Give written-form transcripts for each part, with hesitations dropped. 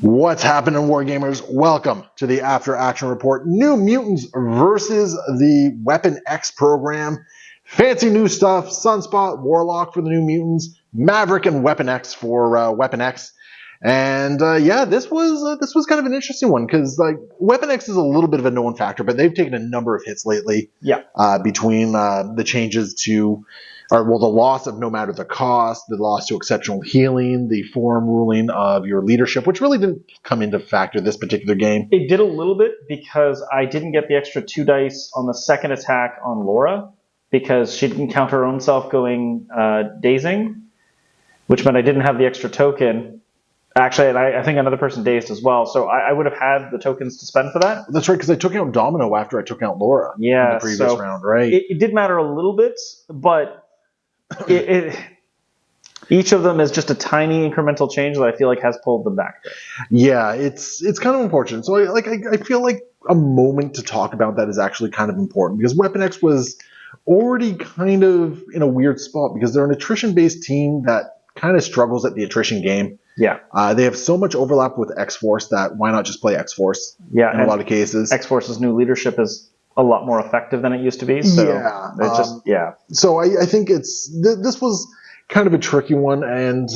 What's happening, Wargamers? Welcome to the After Action Report. New Mutants versus the Weapon X program. Fancy new stuff. Sunspot, Warlock for the New Mutants. Maverick and Weapon X for Weapon X. And this was kind of an interesting one because Weapon X is a little bit of a known factor, but they've taken a number of hits lately. Yeah. Between the changes to. The loss of no matter the cost, the loss to exceptional healing, the forum ruling of your leadership, which really didn't come into factor this particular game. It did a little bit because I didn't get the extra 2 dice on the second attack on Laura because she didn't count her own self going dazing, which meant I didn't have the extra token. Actually, and I think another person dazed as well, so I would have had the tokens to spend for that. That's right, because I took out Domino after I took out Laura in the previous round, right? It did matter a little bit, but each of them is just a tiny incremental change that I feel like has pulled them back there. Yeah, it's kind of unfortunate. So I feel like a moment to talk about that is actually kind of important because Weapon X was already kind of in a weird spot because they're an attrition-based team that kind of struggles at the attrition game. Yeah. They have so much overlap with X-Force that why not just play X-Force in a lot of cases. X-Force's new leadership is a lot more effective than it used to be. So So I think this was kind of a tricky one, and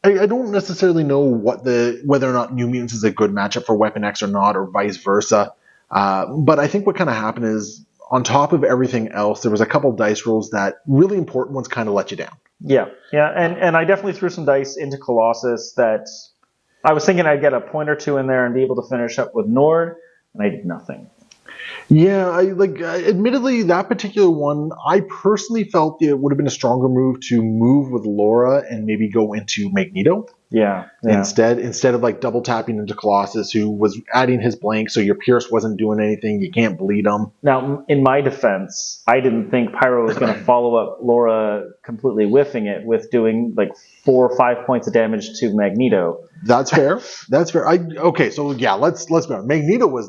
I don't necessarily know whether or not New Mutants is a good matchup for Weapon X or not, or vice versa. But I think what kind of happened is, on top of everything else, there was a couple dice rolls that really important ones kind of let you down. Yeah, and I definitely threw some dice into Colossus that I was thinking I'd get a point or two in there and be able to finish up with Nord. And I did nothing. Yeah, admittedly, that particular one, I personally felt it would have been a stronger move to move with Laura and maybe go into Magneto. Yeah. Instead of double tapping into Colossus, who was adding his blank, so your Pierce wasn't doing anything. You can't bleed him. Now, in my defense, I didn't think Pyro was going to follow up Laura completely whiffing it with doing 4 or 5 points of damage to Magneto. That's fair. Let's be honest. Magneto was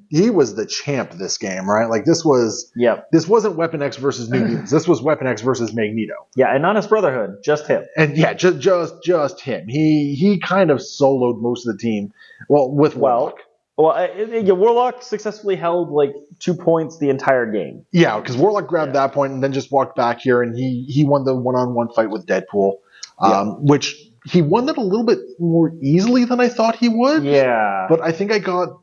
he was the champ this game, right? This wasn't Weapon X versus New Mutants. This was Weapon X versus Magneto. Yeah, and not his Brotherhood, just him. And yeah, just him. He kind of soloed most of the team. Well, with Warlock. Warlock successfully held 2 points the entire game. Yeah, because Warlock grabbed that point and then just walked back here, and he won the one-on-one fight with Deadpool, which he won that a little bit more easily than I thought he would. Yeah, but I think I got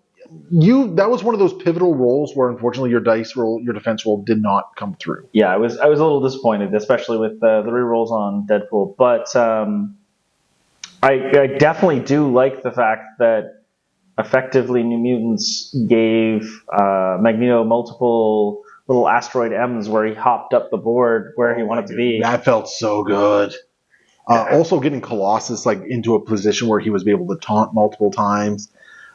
you. That was one of those pivotal rolls where unfortunately your defense roll did not come through. Yeah, I was a little disappointed, especially with the rerolls on Deadpool, but. I definitely do like the fact that effectively New Mutants gave Magneto multiple little asteroid M's where he hopped up the board where he wanted to be. That felt so good. Also getting Colossus into a position where he was able to taunt multiple times.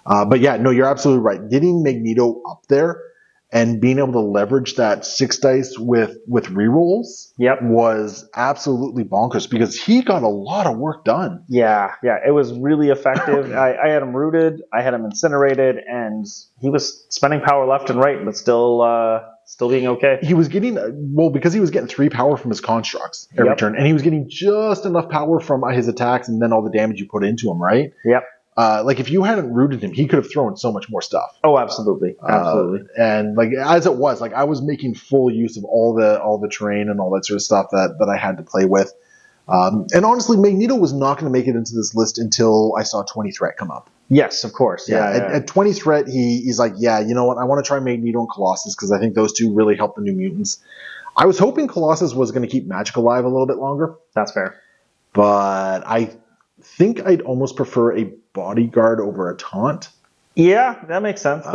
But yeah, no, you're absolutely right. Getting Magneto up there and being able to leverage that 6 dice with rerolls was absolutely bonkers because he got a lot of work done. Yeah, it was really effective. I had him rooted, I had him incinerated, and he was spending power left and right, but still being okay. He was getting, because he was getting 3 power from his constructs every turn, and he was getting just enough power from his attacks and then all the damage you put into him, right? Yep. If you hadn't rooted him, he could have thrown so much more stuff. Oh, absolutely. And as it was, I was making full use of all the terrain and all that sort of stuff that I had to play with. And honestly, Magneto was not going to make it into this list until I saw 20 Threat come up. Yes, of course. At 20 Threat, he's like, yeah, you know what? I want to try Magneto and Colossus because I think those two really help the New Mutants. I was hoping Colossus was going to keep Magic alive a little bit longer. That's fair. But I think I'd almost prefer a bodyguard over a taunt. Yeah, that makes sense.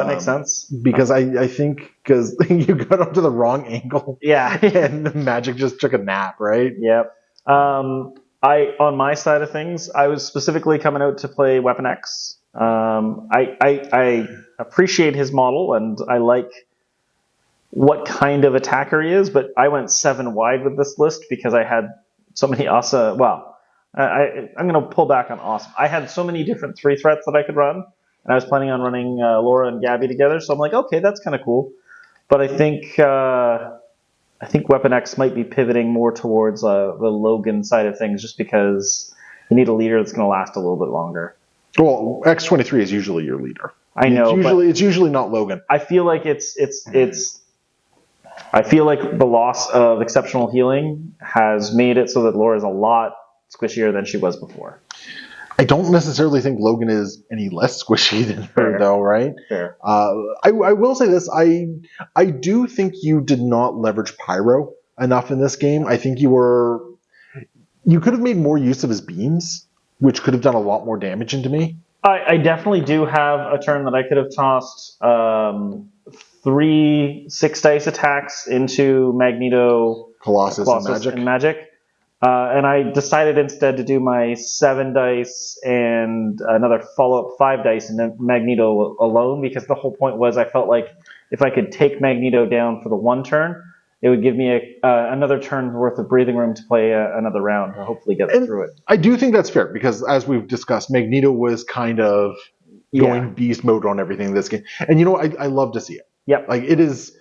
Because I think because you got onto the wrong angle. Yeah. And the Magic just took a nap, right? Yep. On my side of things, I was specifically coming out to play Weapon X. I appreciate his model and I like what kind of attacker he is, but I went 7 wide with this list because I had so many awesome. Well, I'm going to pull back on awesome. I had so many different 3 threats that I could run, and I was planning on running Laura and Gabby together. So I'm like, okay, that's kind of cool. But I think Weapon X might be pivoting more towards the Logan side of things, just because You need a leader that's going to last a little bit longer. Well, X-23 is usually your leader. I know, it's usually not Logan. I feel like I feel like the loss of exceptional healing has made it so that Laura is a lot squishier than she was before. I don't necessarily think Logan is any less squishy than her, though, right? Fair. I will say this. I do think you did not leverage Pyro enough in this game. I think you could have made more use of his beams, which could have done a lot more damage into me. I definitely do have a turn that I could have tossed 3 6-dice attacks into Magneto, Colossus and Magic. And I decided instead to do my 7 dice and another follow-up 5 dice in Magneto alone, because the whole point was I felt like if I could take Magneto down for the 1 turn, it would give me another turn worth of breathing room to play another round to hopefully get through it. I do think that's fair, because as we've discussed, Magneto was kind of going beast mode on everything in this game. And I love to see it. Yep. Like, it is...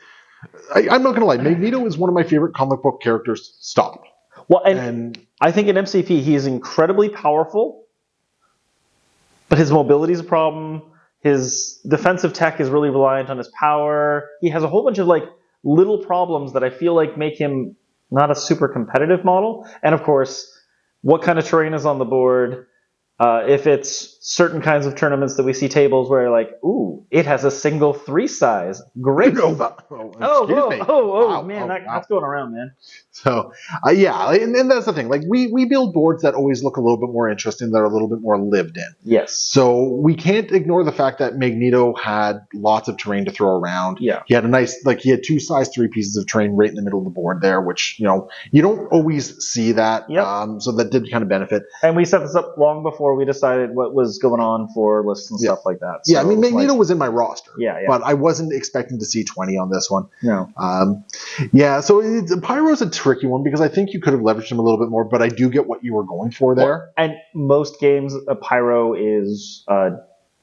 I'm not going to lie. Magneto is one of my favorite comic book characters. Stop. Well, and I think in MCP he is incredibly powerful, but his mobility is a problem. His defensive tech is really reliant on his power. He has a whole bunch of little problems that I feel like make him not a super competitive model. And of course, what kind of terrain is on the board? If it's certain kinds of tournaments that we see tables where ooh, it has a single 3 size. Great. Wow, man, that's going around, man. So, and that's the thing. We build boards that always look a little bit more interesting, that are a little bit more lived in. Yes. So we can't ignore the fact that Magneto had lots of terrain to throw around. Yeah. He had he had 2 size 3 pieces of terrain right in the middle of the board there, which, you don't always see that. Yep. So that did kind of benefit. And we set this up long before we decided what was going on for lists and stuff like that. So, Magneto was in my roster. Yeah. But I wasn't expecting to see 20 on this one. No. So Pyro's a tricky one, because I think you could have leveraged him a little bit more, but I do get what you were going for there. Well, and most games, Pyro is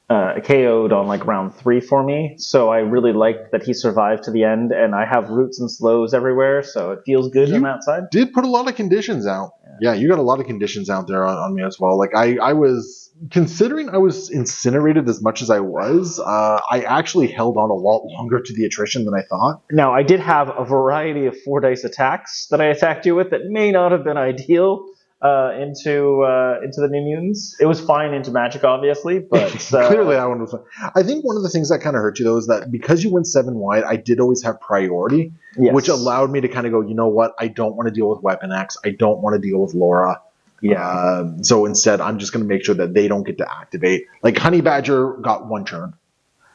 KO'd on round 3 for me, so I really liked that he survived to the end, and I have roots and slows everywhere, so it feels good on that side. Did put a lot of conditions out. Yeah, you got a lot of conditions out there on me as well. I was, considering I was incinerated as much as I was, I actually held on a lot longer to the attrition than I thought. Now, I did have a variety of 4-dice attacks that I attacked you with that may not have been ideal into the New Mutants. It was fine into Magic, obviously, but clearly that one was fine. I think one of the things that kind of hurt you, though, is that because you went 7 wide, I did always have priority, which allowed me to kind of go, you know what, I don't want to deal with Weapon X, I don't want to deal with Laura. Yeah. So instead, I'm just going to make sure that they don't get to activate. Honey Badger got 1 turn,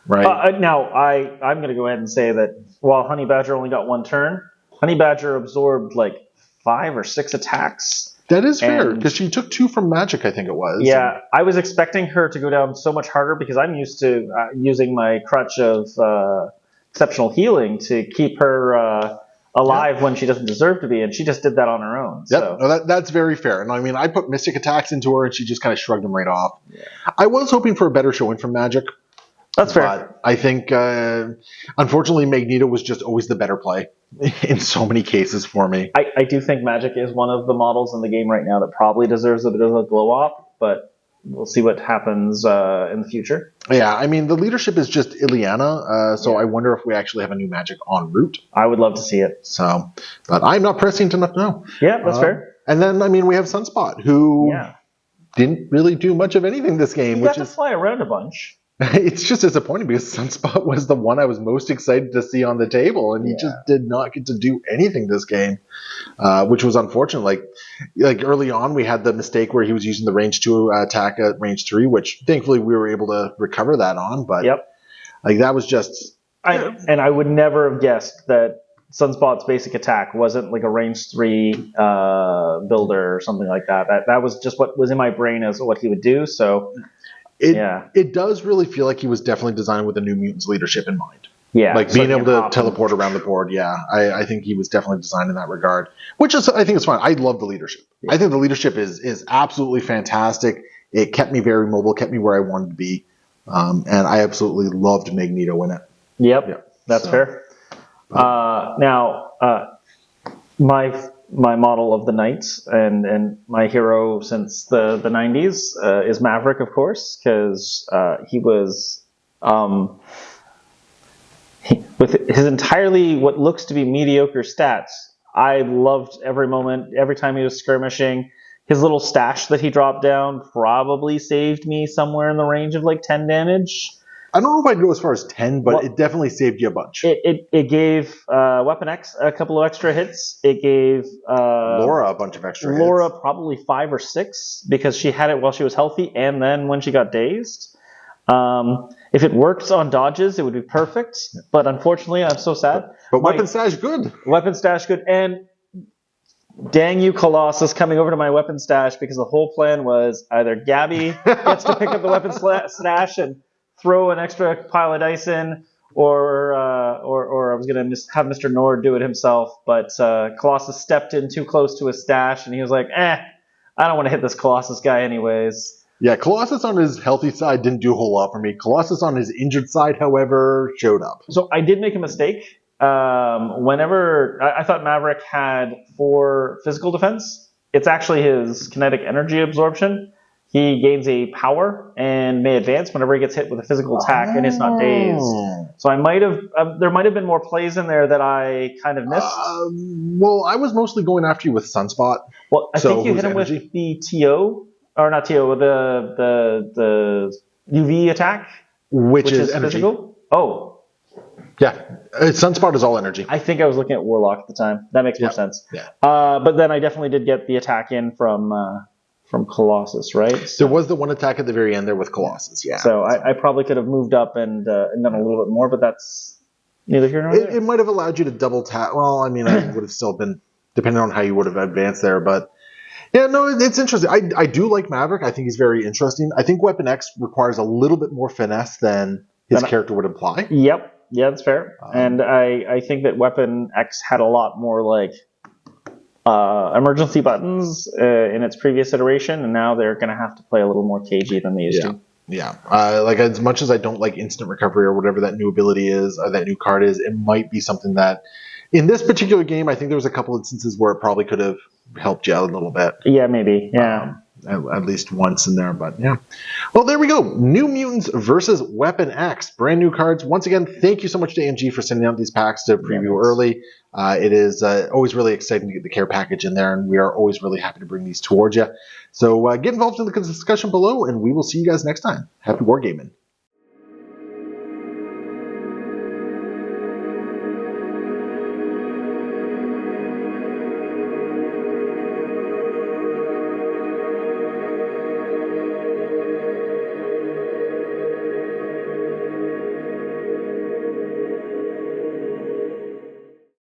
right? Now, I'm going to go ahead and say that while Honey Badger only got 1 turn, Honey Badger absorbed 5 or 6 attacks. That is fair, because she took 2 from Magic, I think it was. Yeah, I was expecting her to go down so much harder, because I'm used to using my crutch of exceptional healing to keep her alive when she doesn't deserve to be, and she just did that on her own. Yep. So. No, that's very fair. And I put Mystic Attacks into her, and she just kind of shrugged them right off. Yeah. I was hoping for a better showing from Magic. That's fair. But I think, unfortunately, Magneto was just always the better play in so many cases for me. I do think Magic is one of the models in the game right now that probably deserves a bit of a glow-up, but we'll see what happens in the future. Yeah, the leadership is just Ileana, so I wonder if we actually have a new Magic en route. I would love to see it. So, but I'm not pressing enough now. Yeah, that's fair. And then, we have Sunspot, who didn't really do much of anything this game. He got to fly around a bunch. It's just disappointing, because Sunspot was the one I was most excited to see on the table, and he just did not get to do anything this game, which was unfortunate. Like early on, we had the mistake where he was using the range 2 attack at range 3, which thankfully we were able to recover that on. But that was just. And I would never have guessed that Sunspot's basic attack wasn't a range 3 builder or something like that. That was just what was in my brain as what he would do. So. It does really feel like he was definitely designed with the New Mutants leadership in mind. Yeah. Being able to teleport around the board. Yeah. I think he was definitely designed in that regard, which is, I think it's fine. I love the leadership. Yeah. I think the leadership is absolutely fantastic. It kept me very mobile, kept me where I wanted to be. And I absolutely loved Magneto in it. Yep. That's fair. Now, my my model of the knight, and my hero since the 90s is Maverick, of course, because he was with his entirely what looks to be mediocre stats. I loved every moment, every time he was skirmishing. His little stash that he dropped down probably saved me somewhere in the range of like 10 damage. I don't know if I'd go as far as 10, but it definitely saved you a bunch. It gave Weapon X a couple of extra hits. It gave Laura a bunch of extra hits. Laura probably 5 or 6 because she had it while she was healthy and then when she got dazed. If it worked on dodges, it would be perfect. But unfortunately, I'm so sad. But weapon stash good. Weapon stash good. And dang you, Colossus, coming over to my weapon stash because the whole plan was either Gabby gets to pick up the weapon stash and throw an extra pile of dice in, or I was going to have Mr. Nord do it himself. But Colossus stepped in too close to his stash, and he was like, I don't want to hit this Colossus guy anyways. Yeah, Colossus on his healthy side didn't do a whole lot for me. Colossus on his injured side, however, showed up. So I did make a mistake. Whenever I thought Maverick had 4 physical defense, it's actually his kinetic energy absorption. He gains a power and may advance whenever he gets hit with a physical attack and is not dazed. So I might have there might have been more plays in there that I kind of missed. Well, I was mostly going after you with Sunspot. Well, I think you hit him with the TO, or not TO, with the UV attack, which is physical. Oh, yeah, Sunspot is all energy. I think I was looking at Warlock at the time. That makes more sense. Yeah. But then I definitely did get the attack in from Colossus, right? So, there was the one attack at the very end there with Colossus, yeah. So I probably could have moved up and done a little bit more, but that's neither here nor there. It might have allowed you to double tap. Well, I mean, I would have still been, depending on how you would have advanced there, but yeah, no, it's interesting. I do like Maverick. I think he's very interesting. I think Weapon X requires a little bit more finesse than his character would imply. Yep. Yeah, that's fair. And I think that Weapon X had a lot more like emergency buttons in its previous iteration, and now they're going to have to play a little more cagey than they used to. Yeah. Like, as much as I don't like instant recovery or whatever that new ability is, or that new card is, it might be something that, in this particular game, I think there was a couple instances where it probably could have helped you out a little bit. Yeah, maybe. Yeah. At least once in there, but yeah. Well, there we go. New Mutants versus Weapon X. Brand new cards. Once again, thank you so much to AMG for sending out these packs to preview early. It is always really exciting to get the care package in there, and we are always really happy to bring these towards you. So get involved in the discussion below, and we will see you guys next time. Happy wargaming.